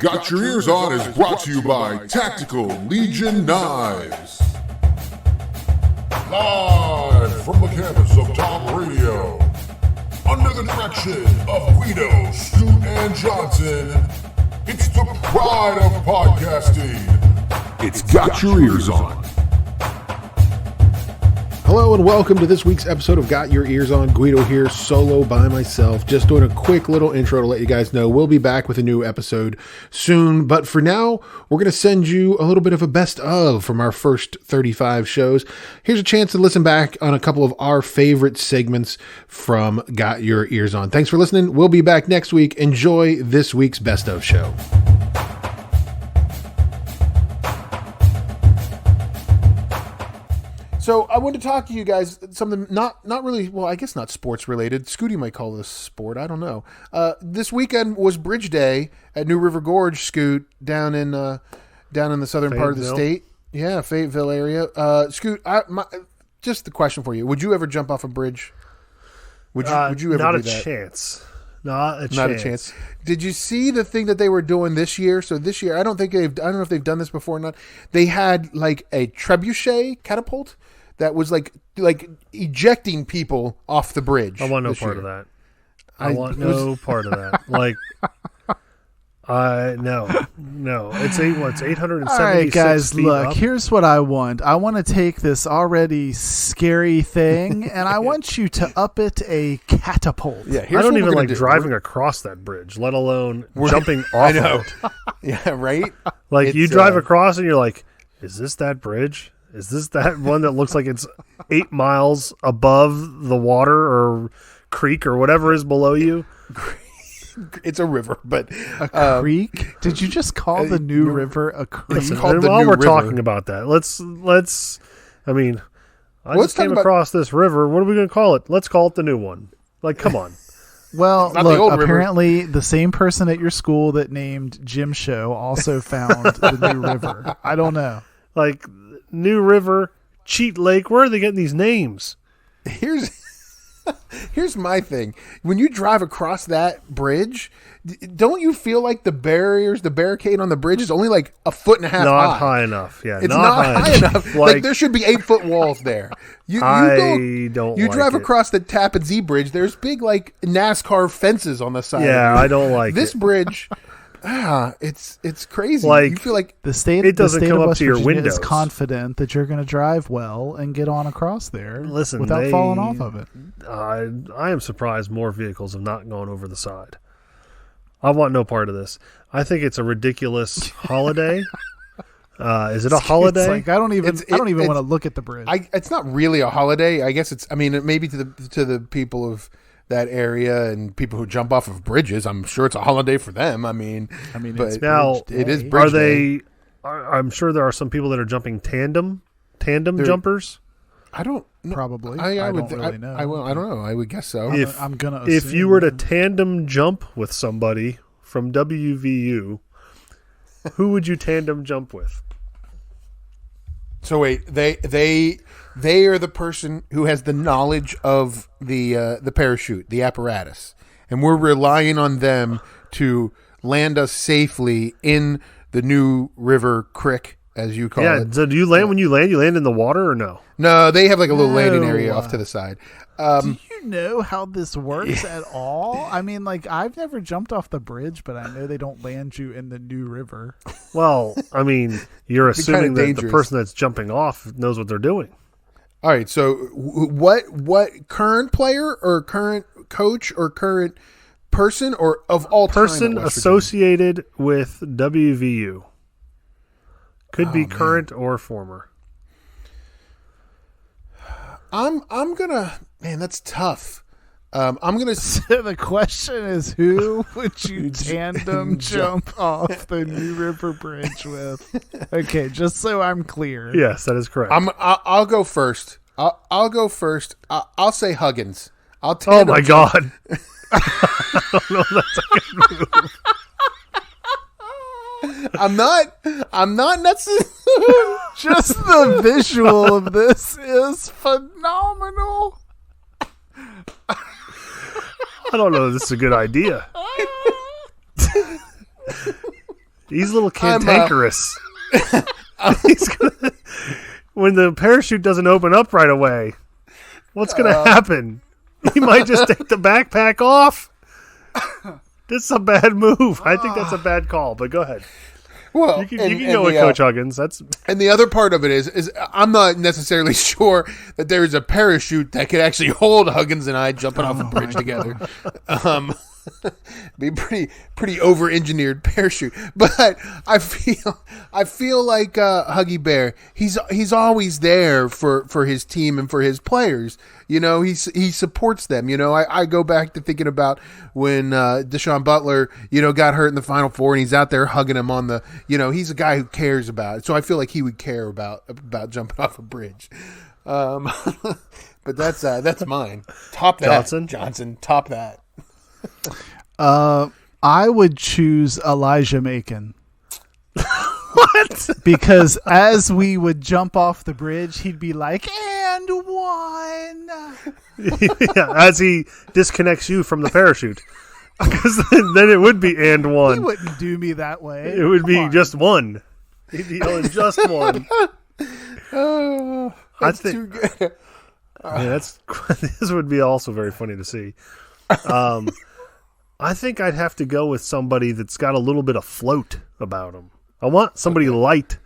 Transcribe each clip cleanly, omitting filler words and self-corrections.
Got Your Ears On is brought to you by Tactical Legion Knives. Live from the campus of Tom Radio, under the direction of GYEO, Scoot, and Johnson, it's the pride of podcasting. It's Got Your Ears On. Hello and welcome to this week's episode of Got Your Ears On. GYEO here, solo by myself. Just doing a quick little intro to let you guys know we'll be back with a new episode soon. But for now, we're going to send you a little bit of a best of from our first 35 shows. Here's a chance to listen back on a couple of our favorite segments from Got Your Ears On. Thanks for listening. We'll be back next week. Enjoy this week's best of show. So I wanted to talk to you guys something not really, well, I guess not sports related. Scooty might call this sport. I don't know. This weekend was Bridge Day at New River Gorge, Scoot, down in the southern part of the state. Yeah, Fayetteville area. Scoot, just the question for you: would you ever jump off a bridge? Would you ever do that? Not a chance. Not a chance. Did you see the thing that they were doing this year? So this year, I don't know if they've done this before or not. They had like a trebuchet catapult that was like ejecting people off the bridge. I want no part of that. I want no part of that. Like, no. It's 876 All right, guys, feet look, up. here's what I want. I want to take this already scary thing, and I want you to up it a catapult. Yeah, I don't even like driving across that bridge, let alone jumping off I know. of it. Yeah, right? Like, you drive across and you're like, is this that bridge? Is this that one that looks like it's 8 miles above the water or creek or whatever is below you? It's a river, but a creek? Did you just call the new river a creek? It's called the while New we're River. talking about that, let's. I mean, just came across this river. What are we going to call it? Let's call it the new one. Like, come on. Well, Not the old look, river. apparently the same person at your school that named Jim Show also found the new river. I don't know. Like, New River, Cheat Lake. Where are they getting these names? Here's my thing. When you drive across that bridge, don't you feel like the barricade on the bridge is only like a foot and a half Not high? high enough. Yeah, It's not high enough. Like there should be 8-foot walls there. You drive across the Tappan Zee Bridge. There's big like NASCAR fences on the side. Yeah, I don't like this it. bridge. It's crazy. Like, you feel like The state It doesn't the state come of up West to your Virginia is windows. confident that you're going to drive well and get on across there Listen, without falling off of it. I am surprised more vehicles have not gone over the side. I want no part of this. I think it's a ridiculous holiday. Is it a holiday? It's like I don't even want to look at the bridge. it's not really a holiday. I guess it's. I mean, maybe to the people of that area and people who jump off of bridges, I'm sure it's a holiday for them. I mean, but it's now Bridge it is Day. Bridge Are Day. they? I'm sure there are some people that are jumping tandem jumpers. I don't know. Probably. I don't would. really know. I don't know. I would guess so. I'm gonna. If assume, you were to yeah. tandem jump with somebody from WVU, who would you tandem jump with? So wait, they are the person who has the knowledge of the parachute, the apparatus, and we're relying on them to land us safely in the New River Creek, as you call it. So do you land when you land in the water or no? No, they have like a little landing No. area off to the side. Do you know how this works at all? I mean, like, I've never jumped off the bridge, but I know they don't land you in the New River. Well, I mean, you're It'd be assuming kinda that the dangerous. person that's jumping off knows what they're doing. All right, so what current player or current coach or current person or of all time Person at West associated with WVU. Could be man. current or former. Virginia? I'm gonna, man, that's tough. I'm gonna. So the question is, who would you tandem jump off the New River Bridge with? Okay, just so I'm clear. Yes, that is correct. I'll go first. I'll go first. I'll say Huggins. I'll Oh tandem my jump. God. I don't know if that's a good move. I'm not necessarily. Just the visual of this is phenomenal. I don't know if this is a good idea. He's a little cantankerous. He's gonna, when the parachute doesn't open up right away, what's going to happen? He might just take the backpack off. This is a bad move. I think that's a bad call, but go ahead. Well, you can go with Coach Huggins. And the other part of it is I'm not necessarily sure that there is a parachute that could actually hold Huggins and I jumping off a bridge together. Be pretty over-engineered parachute, but I feel like Huggy Bear. He's always there for his team and for his players. You know, he supports them. You know, I go back to thinking about when Deshaun Butler, you know, got hurt in the Final Four, and he's out there hugging him on the. You know, he's a guy who cares about it. So I feel like he would care about jumping off a bridge. But that's mine. Top that, Johnson. Top that. I would choose Elijah Macon. What? Because as we would jump off the bridge, he'd be like, "And one." Yeah, as he disconnects you from the parachute. Because then it would be "and one." He wouldn't do me that way. It would be just one. He'd be yelling just one. Oh, that's too good. Yeah, this would be also very funny to see. I think I'd have to go with somebody that's got a little bit of float about him. I want somebody light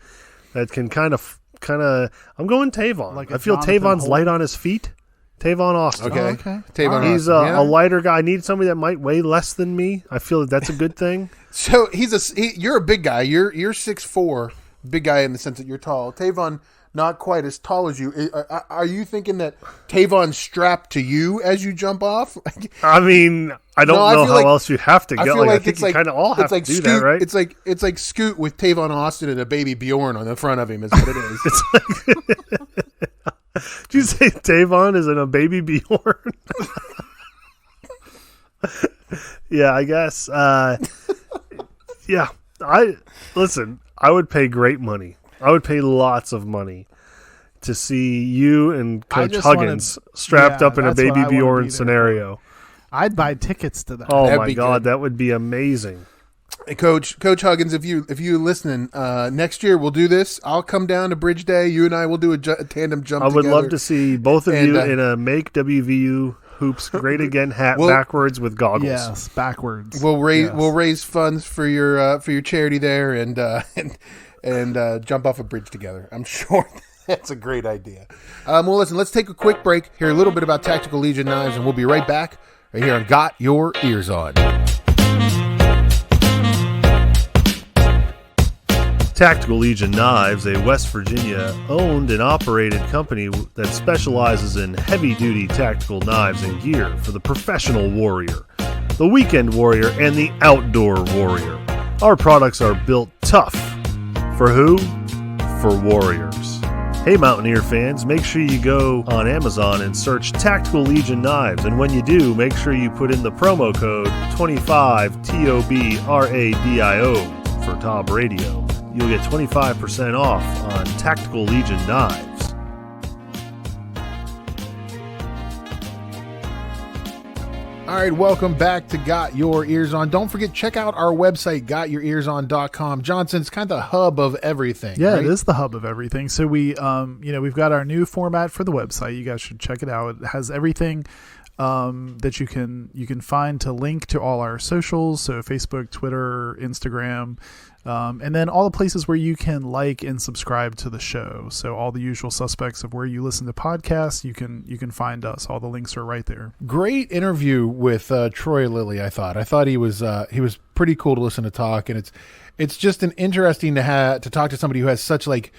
that can kind of. I'm going Tavon. Like I feel Jonathan Tavon's Holt. light on his feet. Tavon Austin. Okay. Tavon He's Austin, a lighter guy. I need somebody that might weigh less than me. I feel that's a good thing. So you're a big guy. You're 6'4", big guy in the sense that you're tall. Tavon, not quite as tall as you. Are you thinking that Tavon's strapped to you as you jump off? I mean, I don't know how else you have to go. I think you kind of all have to do that, right? It's like Scoot with Tavon Austin and a baby Bjorn on the front of him is what it is. It's like, did you say Tavon is in a baby Bjorn? Yeah, I guess. Yeah, I would pay great money. I would pay lots of money to see you and Coach Huggins strapped up in a baby Bjorn scenario. I'd buy tickets to that. Oh That'd my be God, good. that would be amazing. Hey, Coach Huggins, if you listening, next year we'll do this. I'll come down to Bridge Day. You and I will do a tandem jump. I would together. love to see both of you in a Make WVU Hoops Great Again hat backwards with goggles. Yes, backwards. We'll raise funds for your charity there and jump off a bridge together. I'm sure that's a great idea. Well, listen, let's take a quick break, hear a little bit about Tactical Legion knives, and we'll be right back right here on Got Your Ears On. Tactical Legion Knives, a West Virginia owned and operated company that specializes in heavy-duty tactical knives and gear for the professional warrior, the weekend warrior, and the outdoor warrior. Our products are built tough. For who? For warriors. Hey Mountaineer fans, make sure you go on Amazon and search Tactical Legion Knives, and when you do, make sure you put in the promo code 25TOBRADIO for Top Radio. You'll get 25% off on Tactical Legion Knives. All right, welcome back to Got Your Ears On. Don't forget, check out our website, gotyourearson.com. Johnson, it's kind of the hub of everything. Yeah, right? It is the hub of everything. So we've got our new format for the website. You guys should check it out. It has everything that you can find to link to all our socials. So Facebook, Twitter, Instagram, and then all the places where you can like and subscribe to the show. So all the usual suspects of where you listen to podcasts, you can find us. All the links are right there. Great interview with Troy Lilly. I thought he was pretty cool to listen to talk, and it's just an interesting to talk to somebody who has such like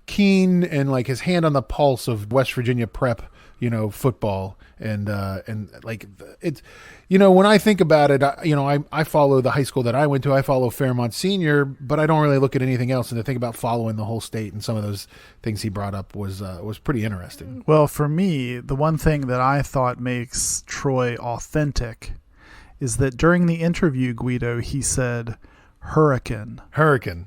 keen and like his hand on the pulse of West Virginia prep, football, and like it's, when I think about it, I follow the high school that I went to. I follow Fairmont Senior, but I don't really look at anything else. And to think about following the whole state and some of those things he brought up was pretty interesting. Well, for me, the one thing that I thought makes Troy authentic is that during the interview, Guido, he said hurricane.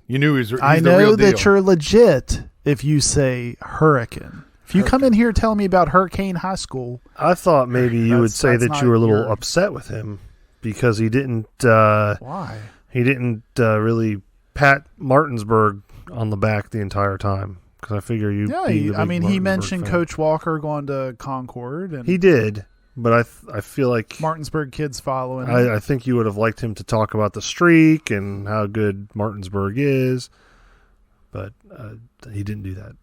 You knew he's I the know real deal. that you're legit if you say hurricane. If you come in here telling me about Hurricane High School, I thought maybe you would say that's that you were a little not upset with him because he didn't. why? He didn't really pat Martinsburg on the back the entire time because I figure you. Yeah, he mentioned fan. Coach Walker going to Concord, and he did. But I feel like Martinsburg kids following. I think you would have liked him to talk about the streak and how good Martinsburg is, but he didn't do that.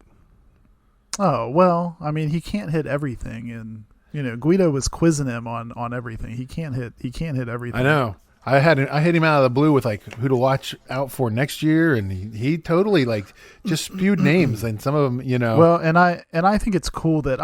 Oh well, I mean he can't hit everything, and GYEO was quizzing him on everything. He can't hit everything. I know. I hit him out of the blue with like who to watch out for next year, and he totally like just spewed names, and some of them, Well, and I think it's cool that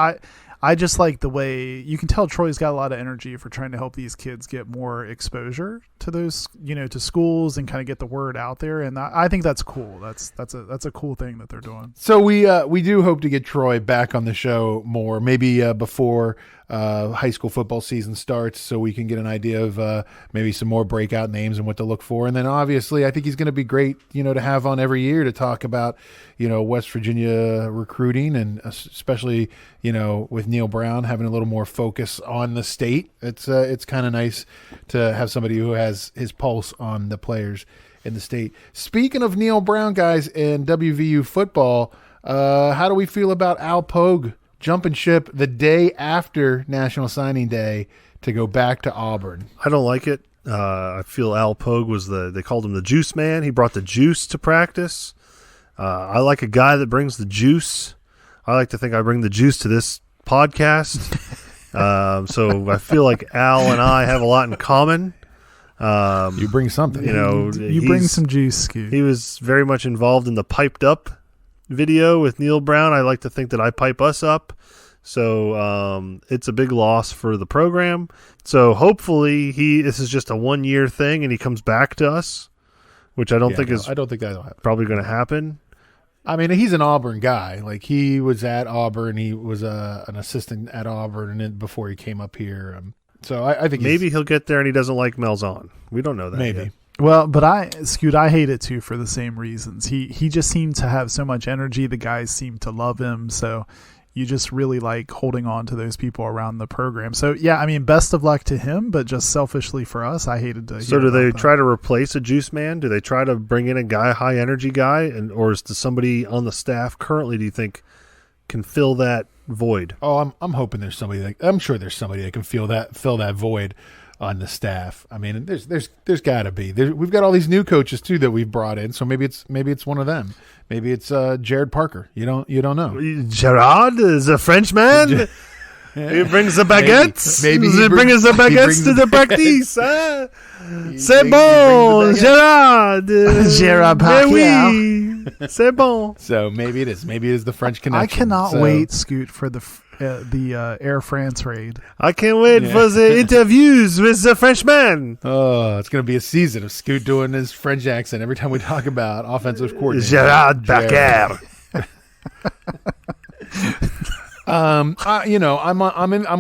I just like the way you can tell Troy's got a lot of energy for trying to help these kids get more exposure to those, to schools and kind of get the word out there. And I think that's cool. That's a cool thing that they're doing. So we do hope to get Troy back on the show more, maybe before high school football season starts, so we can get an idea of maybe some more breakout names and what to look for. And then obviously I think he's going to be great, to have on every year to talk about, West Virginia recruiting, and especially, with Neil Brown having a little more focus on the state. It's kind of nice to have somebody who has his pulse on the players in the state. Speaking of Neil Brown, guys, and WVU football, how do we feel about Al Pogue jumping ship the day after National Signing Day to go back to Auburn? I don't like it. I feel Al Pogue was they called him the juice man. He brought the juice to practice. I like a guy that brings the juice. I like to think I bring the juice to this podcast. So I feel like Al and I have a lot in common. You bring something. You bring some juice, Scoot. He was very much involved in the Piped Up video with Neil Brown. I like to think that I pipe us up. So it's a big loss for the program. So hopefully this is just a 1-year thing and he comes back to us, which I don't think that'll happen. Probably going to happen. I mean, he's an Auburn guy. Like, he was at Auburn. He was an assistant at Auburn, and then before he came up here. So I think maybe he'll get there and he doesn't like Malzahn. We don't know that maybe yet. Well, but I hate it too for the same reasons. He just seemed to have so much energy. The guys seemed to love him. So you just really like holding on to those people around the program. So yeah, I mean, best of luck to him, but just selfishly for us, I hated to. So do they try to replace a juice man? Do they try to bring in a high energy guy, or is there somebody on the staff currently, do you think, can fill that void? Oh, I'm hoping there's somebody I'm sure there's somebody that can fill that void on the staff. I mean, there's got to be. We've got all these new coaches too that we've brought in, so maybe it's one of them. Maybe it's Jared Parker. You don't know. Gerard is a Frenchman. He brings the baguettes. Maybe he brings the baguettes to the practice. C'est bon, Gerard. Gerard Parker. Oui. C'est bon. So maybe it is. Maybe it is the French connection. I cannot wait, Scoot, for the Air France raid. I can't wait for the interviews with the Frenchman. Oh, it's going to be a season of Scoot doing his French accent every time we talk about offensive coordinator. Gerard Parker. I'm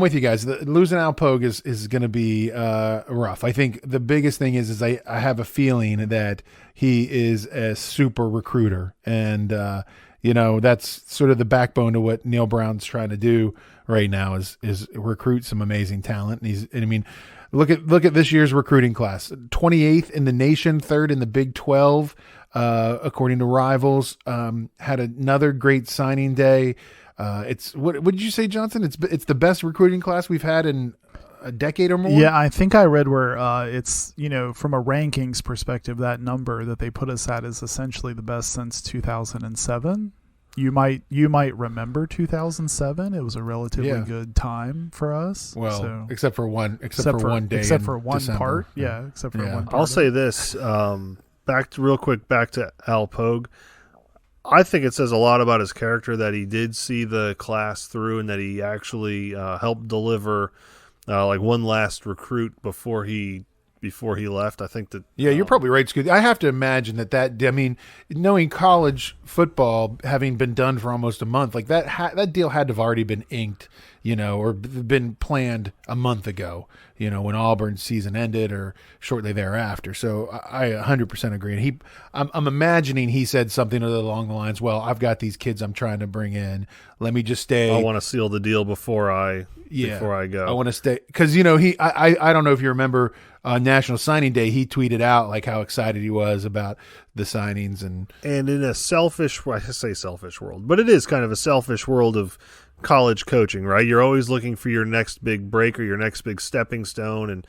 with you guys. Losing Al Pogue is going to be rough. I think the biggest thing is I have a feeling that he is a super recruiter, and that's sort of the backbone to what Neil Brown's trying to do right now is recruit some amazing talent. And look at this year's recruiting class: 28th in the nation, 3rd in the Big 12, according to Rivals. Had another great signing day. It's what did you say, Johnson? It's the best recruiting class we've had in a decade or more. Yeah, I think I read where it's from a rankings perspective, that number that they put us at is essentially the best since 2007. You might remember 2007. It was a relatively good time for us. Well, except for one day, except for one December. part. Yeah, except for one part. I'll say this. Back to Al Pogue. I think it says a lot about his character that he did see the class through and that he actually helped deliver like one last recruit before he left. I think that you're probably right, Scoot. I have to imagine knowing college football having been done for almost a month, like that deal had to have already been inked or been planned a month ago, when Auburn's season ended or shortly thereafter. So I 100% agree. And I'm imagining he said something along the lines, well, I've got these kids I'm trying to bring in. Let me just stay. I want to seal the deal before I go. I want to stay. Because, I don't know if you remember National Signing Day, he tweeted out like how excited he was about the signings. And in a I say selfish world, but it is kind of a selfish world of college coaching, right? You're always looking for your next big break or your next big stepping stone.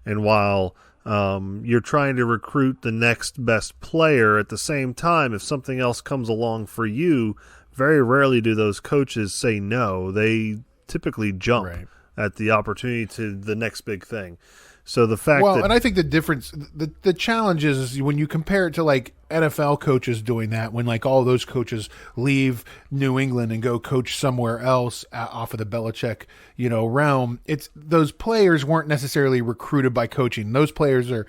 And while you're trying to recruit the next best player at the same time, if something else comes along for you, very rarely do those coaches say no. They typically jump at the opportunity to the next big thing. So the fact and I think the difference, the challenge is when you compare it to like NFL coaches doing that, when like all those coaches leave New England and go coach somewhere else off of the Belichick, realm, it's those players weren't necessarily recruited by coaching. Those players are,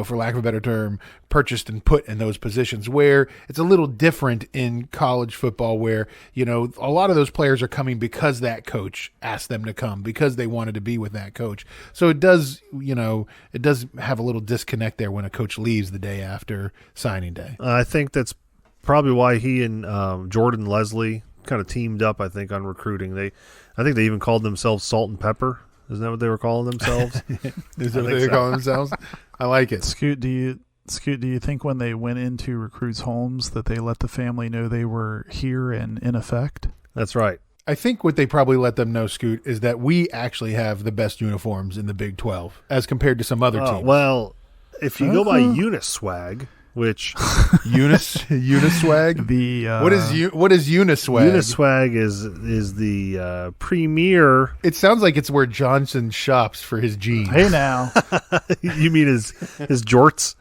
for lack of a better term, purchased and put in those positions, where it's a little different in college football where, a lot of those players are coming because that coach asked them to come, because they wanted to be with that coach. So it does, it does have a little disconnect there when a coach leaves the day after signing day. I think that's probably why he and Jordan Leslie kind of teamed up, I think, on recruiting. I think they even called themselves Salt and Pepper. Isn't that what they were calling themselves? Is that what they were calling themselves? I like it. Scoot, do you think when they went into recruits' homes that they let the family know they were here and in effect? That's right. I think what they probably let them know, Scoot, is that we actually have the best uniforms in the Big 12 as compared to some other teams. Well, if you go by Uniswag, which Uniswag, what is Uniswag? Uniswag is the premier. It sounds like it's where Johnson shops for his jeans. Hey now, you mean his jorts?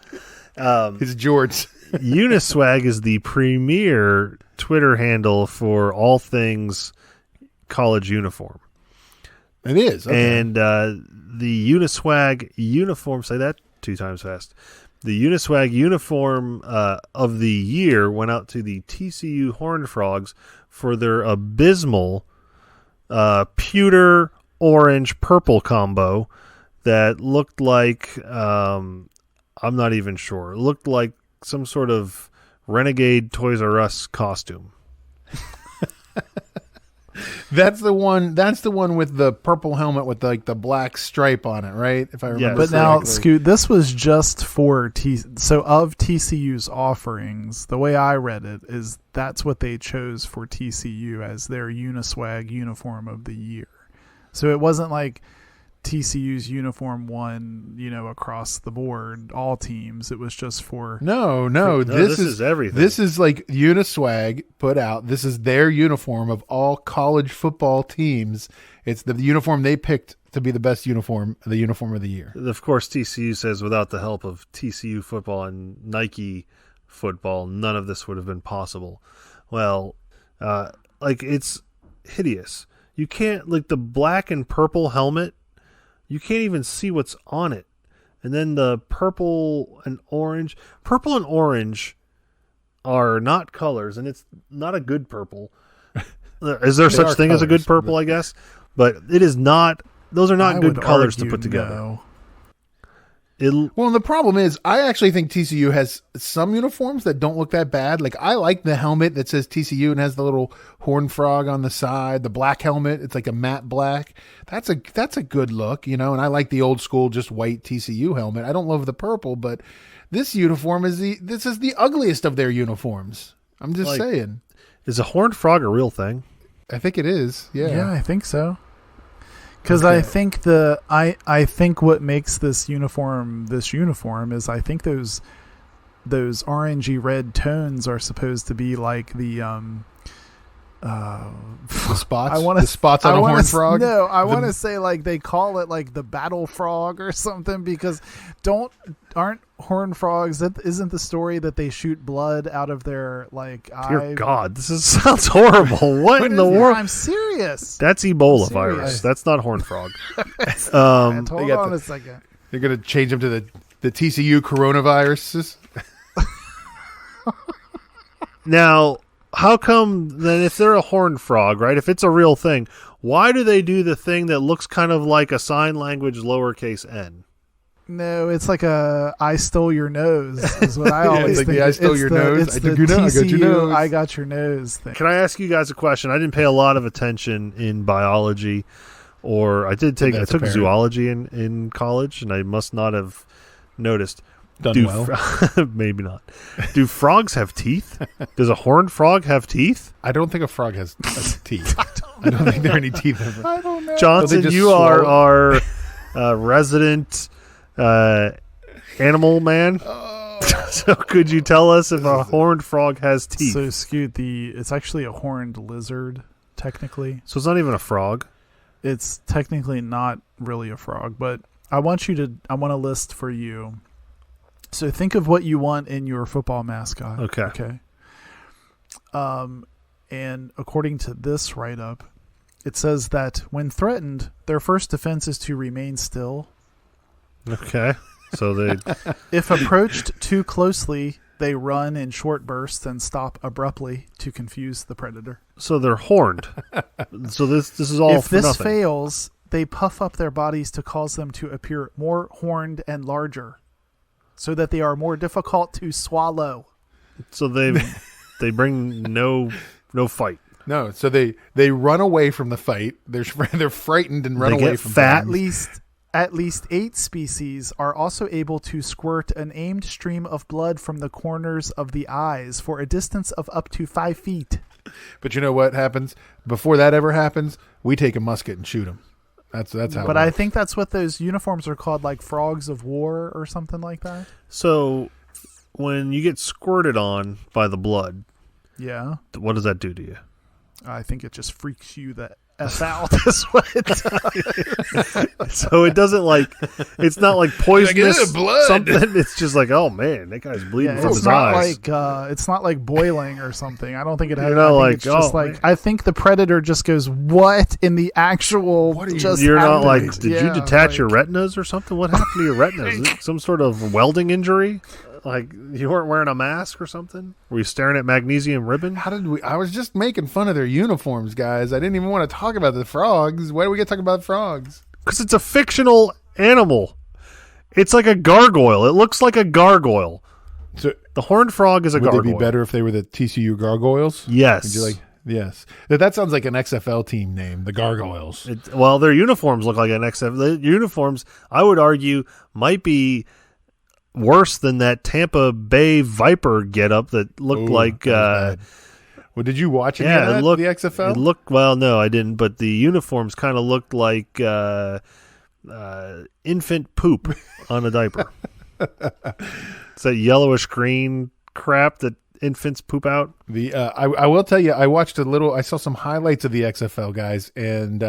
His jorts. Uniswag is the premier Twitter handle for all things college uniform. It is, okay. And the Uniswag uniform. Say that 2 times fast. The Uniswag uniform of the year went out to the TCU Horned Frogs for their abysmal pewter orange purple combo that looked like I'm not even sure. It looked like some sort of renegade Toys R Us costume. That's the one with the purple helmet with like the black stripe on it, right? If I remember. But now, Scoot, this was just for so of TCU's offerings. The way I read it is that's what they chose for TCU as their Uniswag uniform of the year. So it wasn't like TCU's uniform won, across the board, all teams. It was just for no. This is everything. This is like Uniswag put out. This is their uniform of all college football teams. It's the uniform they picked to be the best uniform, the uniform of the year. Of course, TCU says without the help of TCU football and Nike football, none of this would have been possible. Well, it's hideous. You can't, like the black and purple helmet, you can't even see what's on it. And then the purple and orange are not colors, and it's not a good purple. Is there such thing as a good purple, I guess? But it is not. Those are not good colors to put together. No. Well, and the problem is, I actually think TCU has some uniforms that don't look that bad. Like, I like the helmet that says TCU and has the little horned frog on the side. The black helmet, it's like a matte black. That's a good look, And I like the old school, just white TCU helmet. I don't love the purple, but this uniform is the ugliest of their uniforms. I'm just saying. Is a horned frog a real thing? I think it is. Yeah. Yeah, I think so. Because I think I think what makes this uniform is I think those orangey red tones are supposed to be like the spots. The spots on a horned frog. No, I want to say like they call it like the battle frog or something, because aren't horned frogs? That isn't the story that they shoot blood out of their eye. Dear God, sounds horrible. What in the world? I'm serious. That's Ebola virus. That's not horned frog. Hold on a second. They're gonna change them to the TCU coronaviruses. Now, how come then if they're a horned frog, right? If it's a real thing, why do they do the thing that looks kind of like a sign language lowercase n? No, it's like I stole your nose is what I always it's like think. the I stole your nose. It's I the took your nose. I got your nose. I got your nose thing. Can I ask you guys a question? I didn't pay a lot of attention in biology, or I took apparent. zoology in college, and I must not have noticed. Done well. Maybe not. Do frogs have teeth? Does a horned frog have teeth? I don't think a frog has teeth. I don't think there are any teeth. I don't know. Johnson, just you are swallow? our resident animal man. So could you tell us if a horned frog has teeth? So Scoot, it's actually a horned lizard, technically. So it's not even a frog. It's technically not really a frog, but I want to list for you. So think of what you want in your football mascot. Okay. And according to this write-up, it says that when threatened, their first defense is to remain still. Okay. So they If approached too closely, they run in short bursts and stop abruptly to confuse the predator. so they're horned. So this is all If for this nothing. fails, they puff up their bodies to cause them to appear more horned and larger, so that they are more difficult to swallow. So they bring no fight. No, so they run away from the fight. They're frightened and run They away get from fat. things. At least 8 species are also able to squirt an aimed stream of blood from the corners of the eyes for a distance of up to 5 feet. But you know what happens before that ever happens? We take a musket and shoot them. That's how. But I think that's what those uniforms are called, like frogs of war or something like that. So when you get squirted on by the blood, Yeah. what does that do to you? I think it just freaks you the F out. That's what it does. So it doesn't it's not like poisonous "Ugh, blood." something. It's just like, oh man, that guy's bleeding Yeah, from it's his not eyes. it's not like boiling or something. I don't think it has. You're not I think like, it's just oh, like man. I think the predator just goes, "What in the actual?" What are you- just You're not happened?" like, did Yeah, you detach like- your retinas or something? What happened to your retinas? Is it some sort of welding injury? Like you weren't wearing a mask or something? Were you staring at magnesium ribbon? How did we? I was just making fun of their uniforms, guys. I didn't even want to talk about the frogs. Why do we get to talk about frogs? Because it's a fictional animal. It's like a gargoyle. It looks like a gargoyle. So The horned frog is a would gargoyle. they be better if they were the TCU Gargoyles? Yes. Would you like? Yes. That sounds like an XFL team name, the Gargoyles. Well, their uniforms look like an XF. The uniforms, I would argue, might be worse than that Tampa Bay Viper getup that looked Ooh, like. that was bad. Well, did you watch any of Yeah, that, it looked the XFL? It looked well. No, I didn't. But the uniforms kind of looked like infant poop on a diaper. It's that yellowish green crap that infants poop out. I will tell you, I watched I saw some highlights of the XFL guys, and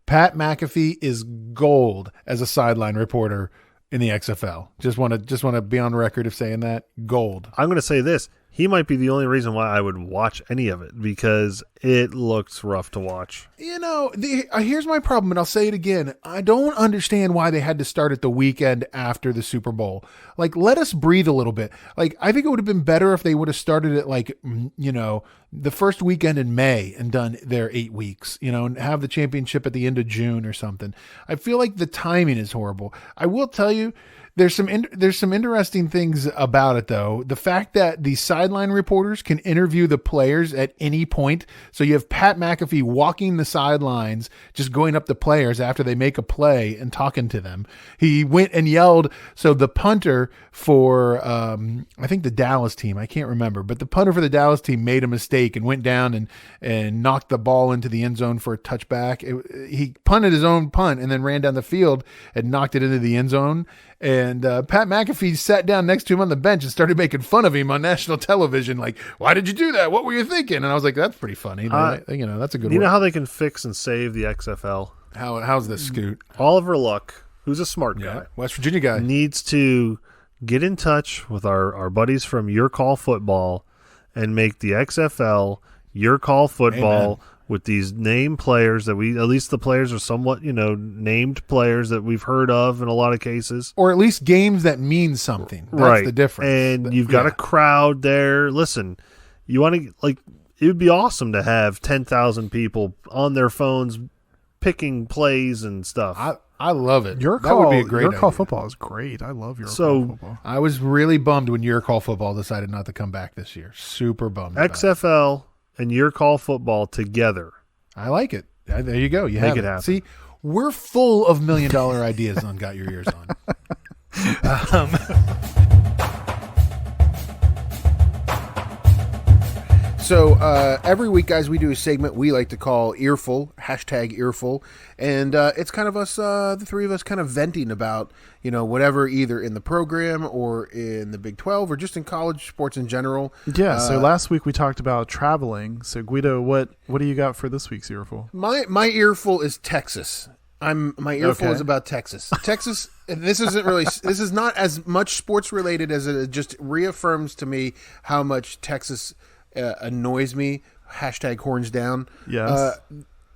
Pat McAfee is gold as a sideline reporter in the XFL. Just want to be on record of saying that. Gold. I'm going to say this. He might be the only reason why I would watch any of it, because it looks rough to watch. You know, here's my problem, and I'll say it again. I don't understand why they had to start it the weekend after the Super Bowl. Like, let us breathe a little bit. Like, I think it would have been better if they would have started it like, the first weekend in May and done their 8 weeks, and have the championship at the end of June or something. I feel like the timing is horrible. I will tell you, there's some interesting things about it, though. The fact that the sideline reporters can interview the players at any point. So you have Pat McAfee walking the sidelines, just going up to players after they make a play and talking to them. He went and yelled. So the punter for, I think the Dallas team, I can't remember, but the punter for the Dallas team made a mistake and went down and knocked the ball into the end zone for a touchback. He punted his own punt and then ran down the field and knocked it into the end zone. And Pat McAfee sat down next to him on the bench and started making fun of him on national television. Like, why did you do that? What were you thinking? And I was like, that's pretty funny. That's a good one. You know how they can fix and save the XFL? How's this, Scoot? Oliver Luck, who's a smart guy, Yeah, West Virginia guy. needs to get in touch with our buddies from Your Call Football and make the XFL Your Call Football. Amen. With these named players that at least the players are somewhat, named players that we've heard of in a lot of cases. Or at least games that mean something. That's Right. the difference. And you've got a crowd there. Listen, you want to, it would be awesome to have 10,000 people on their phones picking plays and stuff. I love it. Your That call, would be a great your call idea. football is great. I love your So- call football. I was really bummed when Your Call Football decided not to come back this year. Super bummed. about it. XFL and your call football together. I like it. There you go. You Make have it happen. See, we're full of $1 million ideas on Got Your Ears On. So every week, guys, we do a segment we like to call Earful, #Earful. And it's kind of us, the three of us, kind of venting about, whatever, either in the program or in the Big 12 or just in college sports in general. Yeah. So last week we talked about traveling. So Guido, what do you got for this week's earful? My earful is Texas. My earful Okay. is about Texas. Texas. This isn't really. This is not as much sports related as it just reaffirms to me how much Texas annoys me. #horns down. Yes.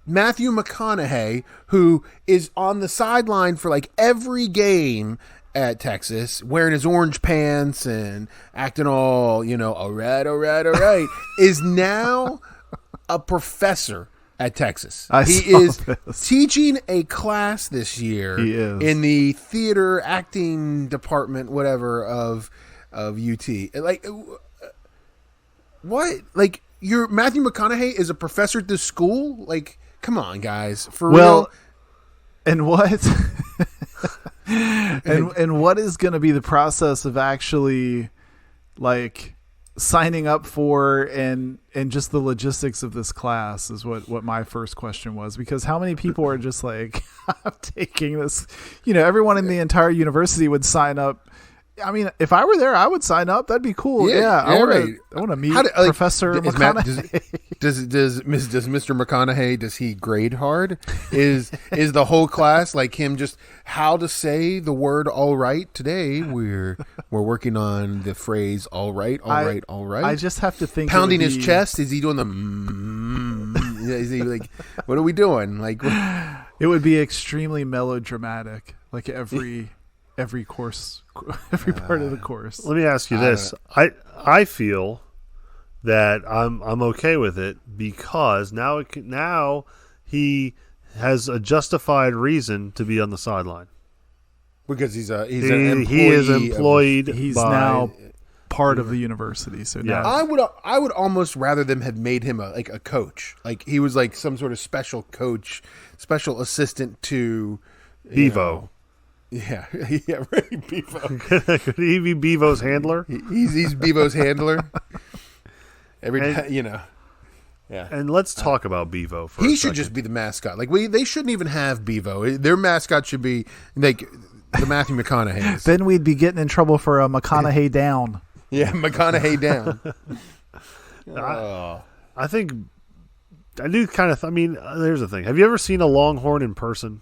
Matthew McConaughey, who is on the sideline for like every game at Texas, wearing his orange pants and acting all, all right, is now a professor at Texas. He is teaching a class this year He is. in the theater acting department, whatever, of UT. Like, what? Like, Matthew McConaughey is a professor at this school? Like, come on, guys. For real? And what? and what is going to be the process of actually, like, signing up for and just the logistics of this class is what my first question was, because how many people are just like, I'm taking this, everyone in the entire university would sign up. I mean, if I were there, I would sign up. That'd be cool. Yeah, I want to meet Professor McConaughey. Does Mr. McConaughey, does he grade hard? Is the whole class like him just how to say the word all right? Today we're working on the phrase all right. I just have to think pounding his chest. Is he doing the is he like, what are we doing? Like, it would be extremely melodramatic, like every course, every part of the course. Let me ask you this. I feel that I'm okay with it because now he has a justified reason to be on the sideline. Because he's an He employee. is employed. He's by, now part of the university. So Yeah. now I would almost rather them have made him a coach. Like he was like some sort of special coach, special assistant to Bevo. Yeah, right, Bevo. Could he be Bevo's handler? He's Bevo's handler. Every time, Yeah. And let's talk about Bevo for a He should second. just be the mascot. Like they shouldn't even have Bevo. Their mascot should be like the Matthew McConaughey's. then we'd be getting in trouble for a McConaughey down. Yeah, McConaughey down. I think I do kind of. Here's the thing. Have you ever seen a longhorn in person?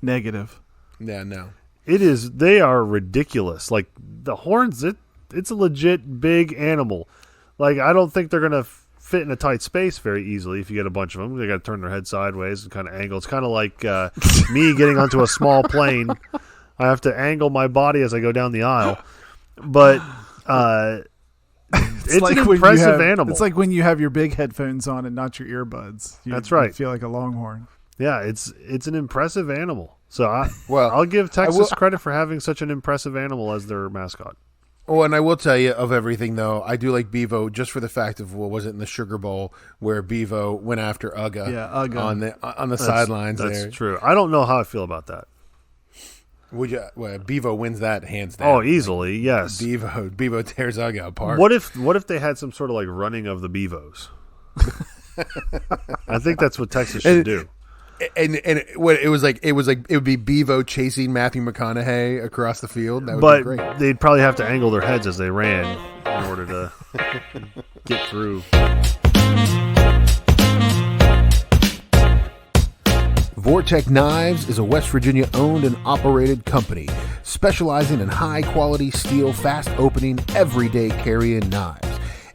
Negative. Yeah, no. It is. They are ridiculous. Like the horns. It's a legit big animal. Like I don't think they're gonna fit in a tight space very easily. If you get a bunch of them, they got to turn their head sideways and kind of angle. It's kind of like me getting onto a small plane. I have to angle my body as I go down the aisle. But it's like an when impressive animal. It's like when you have your big headphones on and not your earbuds. That's right. You feel like a longhorn. Yeah, it's an impressive animal. So Well, I'll give I Texas will- credit for having such an impressive animal as their mascot. Oh, and I will tell you, of everything, though, I do like Bevo just for the fact of what was it in the Sugar Bowl where Bevo went after Uga, Yeah, Uga. on the sidelines That's there. true. I don't know how I feel about that. Bevo wins that hands down. Oh, easily, yes. Bevo tears Uga apart. What if they had some sort of like running of the Bevos? I think that's what Texas should do. And what it would be Bevo chasing Matthew McConaughey across the field. That would But be great. they'd probably have to angle their heads as they ran in order to get through. Vortec Knives is a West Virginia owned and operated company specializing in high quality steel, fast opening, everyday carrying knives.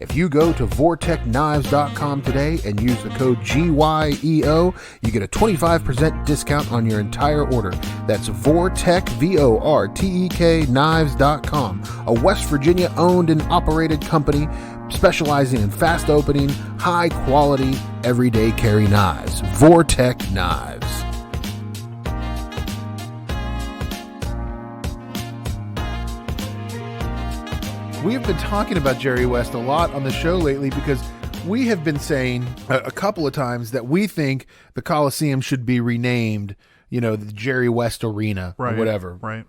If you go to vortechknives.com today and use the code GYEO, you get a 25% discount on your entire order. That's Vortek, VORTEK knives.com, a West Virginia owned and operated company specializing in fast opening, high quality, everyday carry knives. Vortech Knives. We have been talking about Jerry West a lot on the show lately because we have been saying a couple of times that we think the Coliseum should be renamed, the Jerry West Arena or whatever. Right.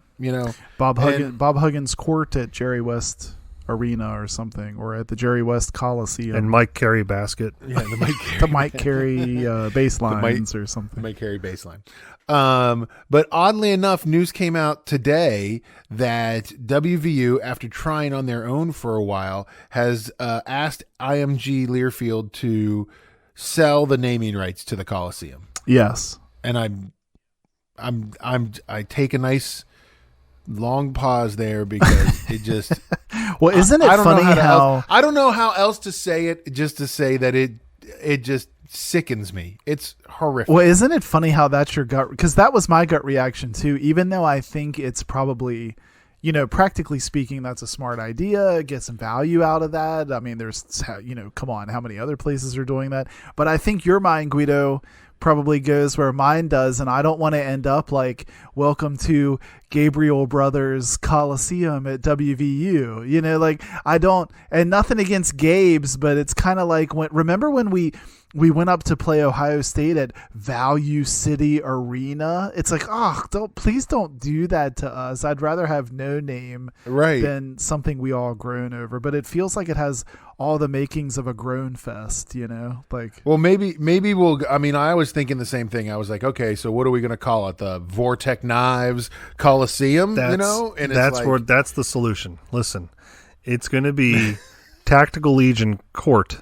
Bob Huggins Court at Jerry West Arena or something, or at the Jerry West Coliseum. And Mike Carey basket. Yeah, the Mike Carey baselines or something. Mike Carey baseline. But oddly enough, news came out today that WVU, after trying on their own for a while, has asked IMG Learfield to sell the naming rights to the Coliseum. Yes. And I take a nice long pause there because it just well, isn't it funny how I don't know how else to say it, just to say that it just sickens me. It's horrific. Well, isn't it funny how that's your gut, because that was my gut reaction too, even though I think it's probably, practically speaking, that's a smart idea, get some value out of that. I mean, there's, come on, how many other places are doing that? But I think your mind, Guido, probably goes where mine does, and I don't want to end up like, welcome to Gabriel Brothers Coliseum at WVU. Like, I don't, and nothing against Gabe's, but it's kind of like remember when we went up to play Ohio State at Value City Arena? It's like, please don't do that to us. I'd rather have no name than something we all groan over. But it feels like it has all the makings of a groan fest, like. Well, maybe we'll. I mean, I was thinking the same thing. I was like, okay, so what are we going to call it? The Vortech Knives Coliseum, And that's the solution. Listen, it's going to be Tactical Legion Court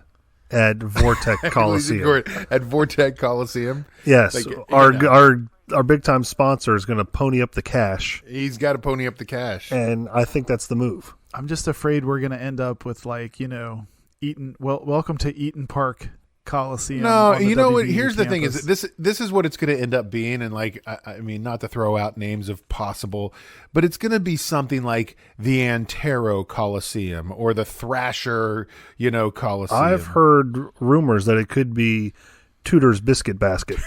at Vortech Coliseum. At Vortech Coliseum. Yes, our big time sponsor is going to pony up the cash. He's got to pony up the cash, and I think that's the move. I'm just afraid we're going to end up with Eaton. Well, welcome to Eaton Park Coliseum. No, you know what? WVU Here's the thing: campus. is this is what it's going to end up being, and I mean, not to throw out names of possible, but it's going to be something like the Antero Coliseum or the Thrasher, Coliseum. I've heard rumors that it could be Tudor's Biscuit Basket.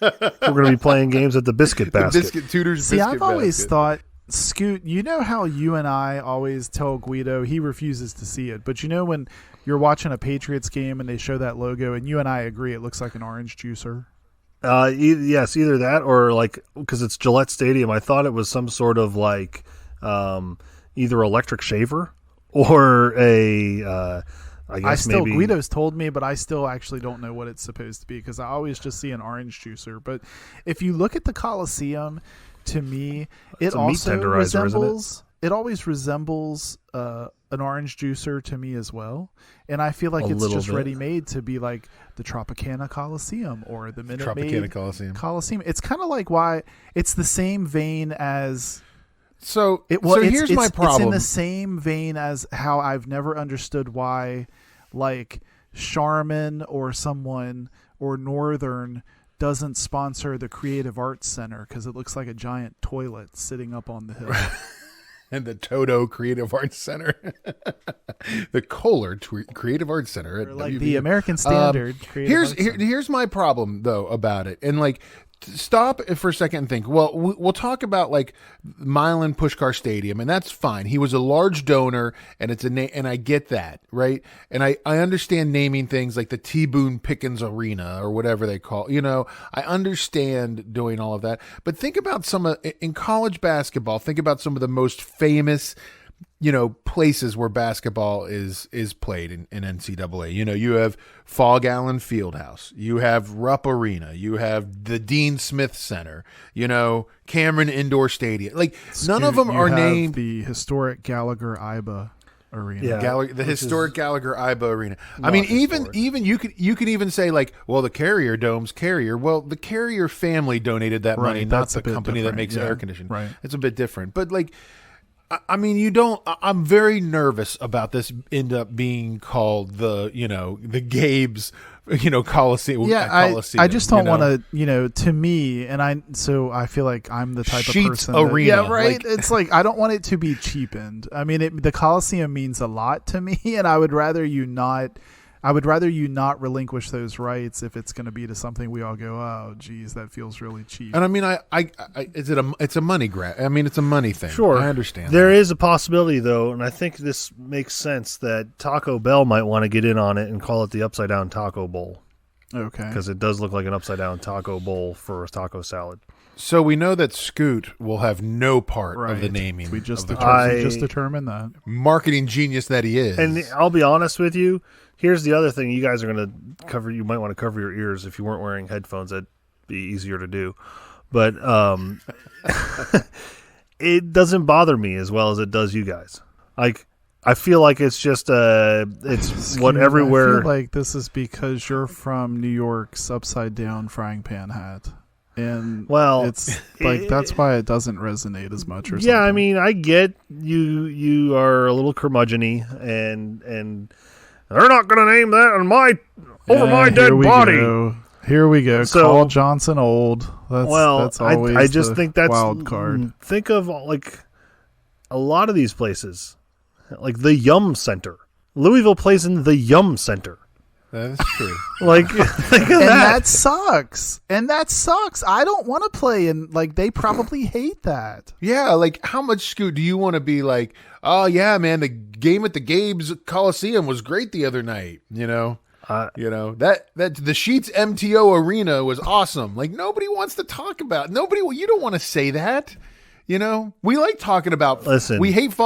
We're going to be playing games at the Biscuit Basket. Tudor's See, Biscuit I've always Basket. thought, Scoot, how you and I always tell Guido he refuses to see it, but when you're watching a Patriots game and they show that logo and you and I agree it looks like an orange juicer? Yes, either that or because it's Gillette Stadium, I thought it was some sort of either electric shaver or a Guido's told me, but I still actually don't know what it's supposed to be because I always just see an orange juicer. But if you look at the Coliseum, to me, it also resembles. It always resembles an orange juicer to me as well, and I feel like it's just ready made to be like the Tropicana Coliseum or the Minute Maid Coliseum. It's kind of like why it's the same vein as. Here's my problem. It's in the same vein as how I've never understood why, Charmin or someone or Northern doesn't sponsor the Creative Arts Center because it looks like a giant toilet sitting up on the hill. And the Toto Creative Arts Center, the Kohler Creative Arts Center at WVU. The American Standard. Here's my problem though about it, and stop for a second and think. Well, we'll talk about Milan Puskar Stadium, and that's fine. He was a large donor, and it's and I get that, right? And I understand naming things like the T. Boone Pickens Arena or whatever they call. I understand doing all of that, but think about in college basketball. Think about some of the most famous places where basketball is played in NCAA. You have Fog Allen Fieldhouse, you have Rupp Arena, you have the Dean Smith Center, Cameron Indoor Stadium. None of them are named. The historic Gallagher Iba Arena. Yeah, the historic Gallagher Iba Arena. I mean, even you could even say the Carrier Dome's Carrier. Well, the Carrier family donated that money, not the company that makes air conditioning. Right. It's a bit different, but I mean, you don't. I'm very nervous about this end up being called the Gabe's, Coliseum. Yeah, Coliseum, I just don't want to, to me, and I feel like I'm the type Sheets of person. Arena, Yeah, right. It's like I don't want it to be cheapened. I mean, the Coliseum means a lot to me, and I would rather you not. I would rather you not relinquish those rights if it's going to be to something we all go, oh, geez, that feels really cheap. And I mean, it's a money grab. I mean, it's a money thing. Sure, I understand. There is a possibility, though, and I think this makes sense that Taco Bell might want to get in on it and call it the Upside Down Taco Bowl. Okay. Because it does look like an upside down taco bowl for a taco salad. So we know that Scoot will have no part of the naming. We just of the determined that. Marketing genius that he is. And I'll be honest with you. Here's the other thing you guys are going to cover. You might want to cover your ears if you weren't wearing headphones. That'd be easier to do. But it doesn't bother me as well as it does you guys. Like, I feel like it's just it's what everywhere. I feel like this is because you're from New York's upside down frying pan hat. And it's like that's why it doesn't resonate as much or something. Yeah, I mean, I get you are a little curmudgeon-y and they're not going to name that on my dead body. Here we go. So, Call Johnson old. That's always I just think that's wild card. Think of like a lot of these places, like the Yum Center. Louisville plays in the Yum Center. That is true. Like, think of that sucks. And that sucks. I don't want to play in, like, they probably hate that. Yeah, like, how much, Scoot, do you want to be like, oh, yeah, man, the game at the Gabe's Coliseum was great the other night, that the Sheets MTO Arena was awesome. Like, nobody wants to talk about, you don't want to say that. We like talking about, listen, we hate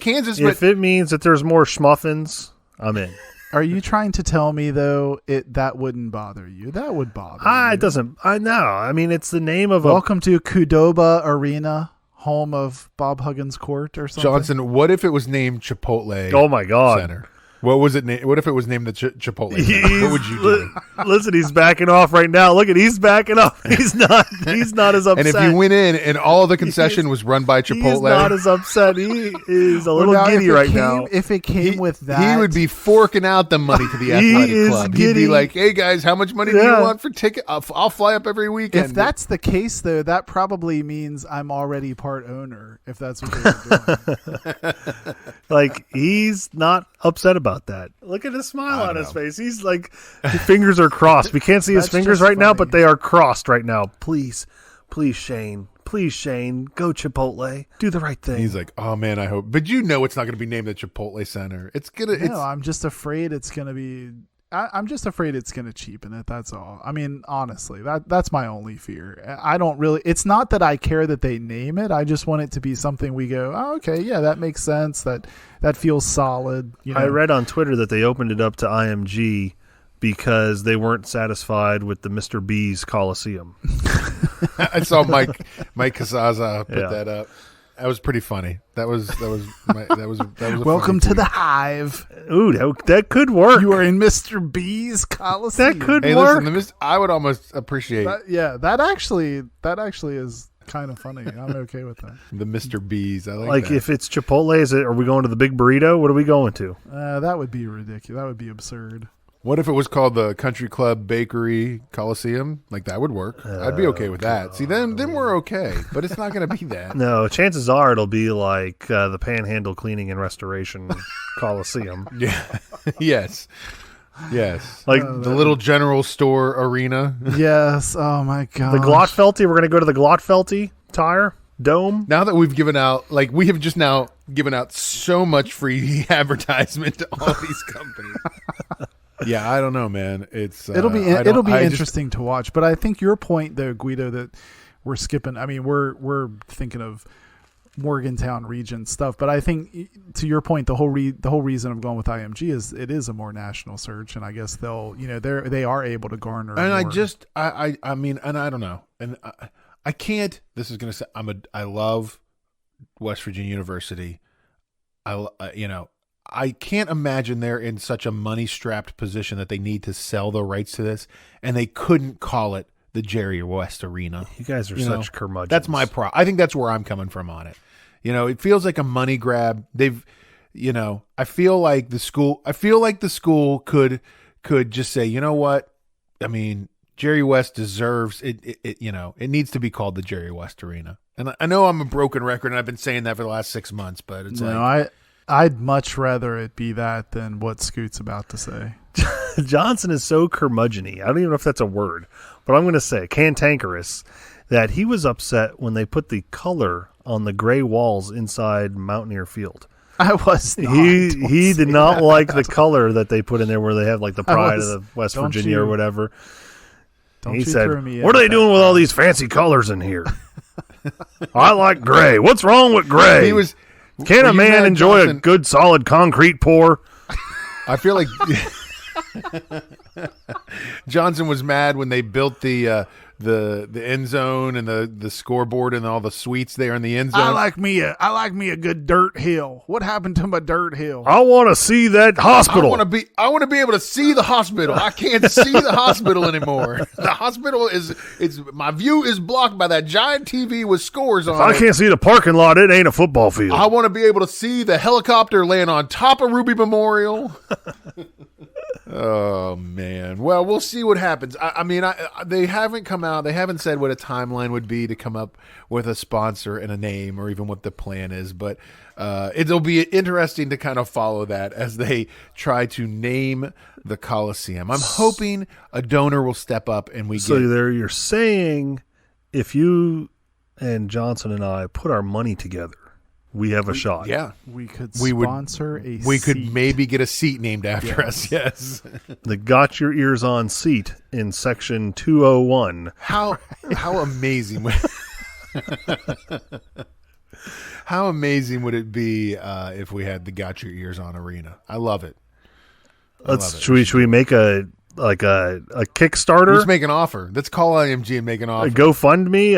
Kansas. If it means that there's more schmuffins, I'm in. Are you trying to tell me, though, that wouldn't bother you? That would bother you. It doesn't. I know. I mean, it's the name of Welcome to Qdoba Arena, home of Bob Huggins Court or something. Johnson, what if it was named Chipotle? Oh, my God. Center? What was it named? What if it was named the Chipotle Center? What would you do? Listen, he's backing off right now. Look he's backing off. He's not as upset. And if you went in and all the concession was run by Chipotle. He's not as upset. He is a little giddy right now. If it came with that. He would be forking out the money to the athletic club. He'd be like, hey, guys, how much money do you want for ticket? I'll fly up every weekend. If that's the case, though, that probably means I'm already part owner, if that's what they were doing. Like, he's not upset about that. Look at his smile on his face. He's like, his fingers are crossed. We can't see his fingers right now, but they are crossed right now. Please, Shane. Please, Shane, go Chipotle. Do the right thing. He's like, oh, man, I hope. But it's not going to be named the Chipotle Center. It's going to. No, I'm just afraid it's going to be. I'm just afraid it's going to cheapen it. That's all. I mean, honestly, that's my only fear. I don't really. It's not that I care that they name it. I just want it to be something we go, oh, okay, yeah, that makes sense. That feels solid. I read on Twitter that they opened it up to IMG because they weren't satisfied with the Mr. B's Coliseum. I saw Mike Casaza put that up. That was pretty funny. That was Welcome to the Hive. Ooh, that could work. You are in Mr. B's Coliseum. That could work. Listen, I would almost appreciate that actually is kind of funny. I'm okay with that. The Mr. B's. I like that. If it's Chipotle, are we going to the Big Burrito? What are we going to? That would be ridiculous. That would be absurd. What if it was called the Country Club Bakery Coliseum? Like, that would work. I'd be okay with that. See, then we're okay. But it's not going to be that. No, chances are it'll be like the Panhandle Cleaning and Restoration Coliseum. Yeah. Yes. Like the little general store arena. Yes. Oh, my God. The Glotfelty. We're going to go to the Glotfelty Tire Dome. Now that we've given out, we have just now given out so much free advertisement to all these companies. Yeah, I don't know, man. It'll be interesting to watch. But I think your point, though, Guido, that we're skipping. I mean, we're thinking of Morgantown region stuff. But I think, to your point, the whole reason of going with IMG is it is a more national search, and I guess they are able to garner. And more. I mean, and I don't know, and I can't. This is gonna say I love West Virginia University. I can't imagine they're in such a money-strapped position that they need to sell the rights to this, and they couldn't call it the Jerry West Arena. You guys are such curmudgeons. That's my problem. I think that's where I'm coming from on it. It feels like a money grab. I feel like the school could just say, you know what? I mean, Jerry West deserves it. It needs to be called the Jerry West Arena. And I know I'm a broken record, and I've been saying that for the last 6 months, but it's I'd much rather it be that than what Scoot's about to say. Johnson is so curmudgeon-y. I don't even know if that's a word, but I'm going to say cantankerous that he was upset when they put the color on the gray walls inside Mountaineer Field. I was not. He did not like the color that they put in there where they have like the pride of the West Virginia or whatever. He said, "What are they doing with all these fancy colors in here? I like gray. What's wrong with gray? Can a man enjoy a good solid concrete pour?" I feel like Johnson was mad when they built the end zone and the scoreboard and all the suites there in the end zone. I like me a good dirt hill. What happened to my dirt hill? I want to see that hospital. I want to be able to see the hospital. I can't see the hospital anymore. The hospital is my view is blocked by that giant TV with scores on it. I can't see the parking lot. It ain't a football field. I want to be able to see the helicopter land on top of Ruby Memorial. Oh man. Well, we'll see what happens. I mean, they haven't come out. They haven't said what a timeline would be to come up with a sponsor and a name, or even what the plan is. But it'll be interesting to kind of follow that as they try to name the Coliseum. I'm hoping a donor will step up and we. So there, you're saying if you and Johnson and I put our money together, we have a shot. Yeah. We could sponsor a We seat. could maybe get a seat named after us. Yes. The Got Your Ears On seat in section 201. How amazing how amazing would it be if we had the Got Your Ears On arena? I love it. Should we make a Kickstarter? Let's make an offer. Let's call IMG and make an offer. A GoFundMe?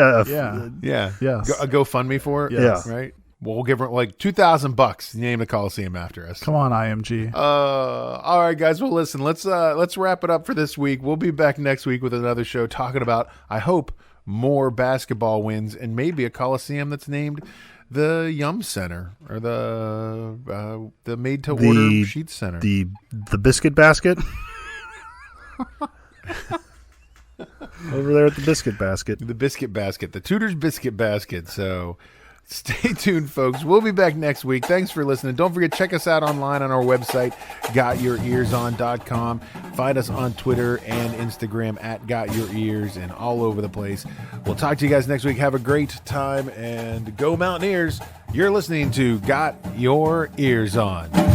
Yeah. Yes. A GoFundMe for it? Yes. Yeah. Right? Well, we'll give her like $2,000 to name the Coliseum after us. Come on, IMG. All right, guys. Well, listen, let's wrap it up for this week. We'll be back next week with another show talking about, I hope, more basketball wins and maybe a Coliseum that's named the Yum Center or the Made to Order Sheet Center. The Biscuit Basket. Over there at the Biscuit Basket. The Biscuit Basket. The Tudor's Biscuit Basket. So stay tuned, folks. We'll be back next week. Thanks for listening. Don't forget, check us out online on our website, gotyourearson.com. Find us on Twitter and Instagram at gotyourears and all over the place. We'll talk to you guys next week. Have a great time and go Mountaineers. You're listening to Got Your Ears On.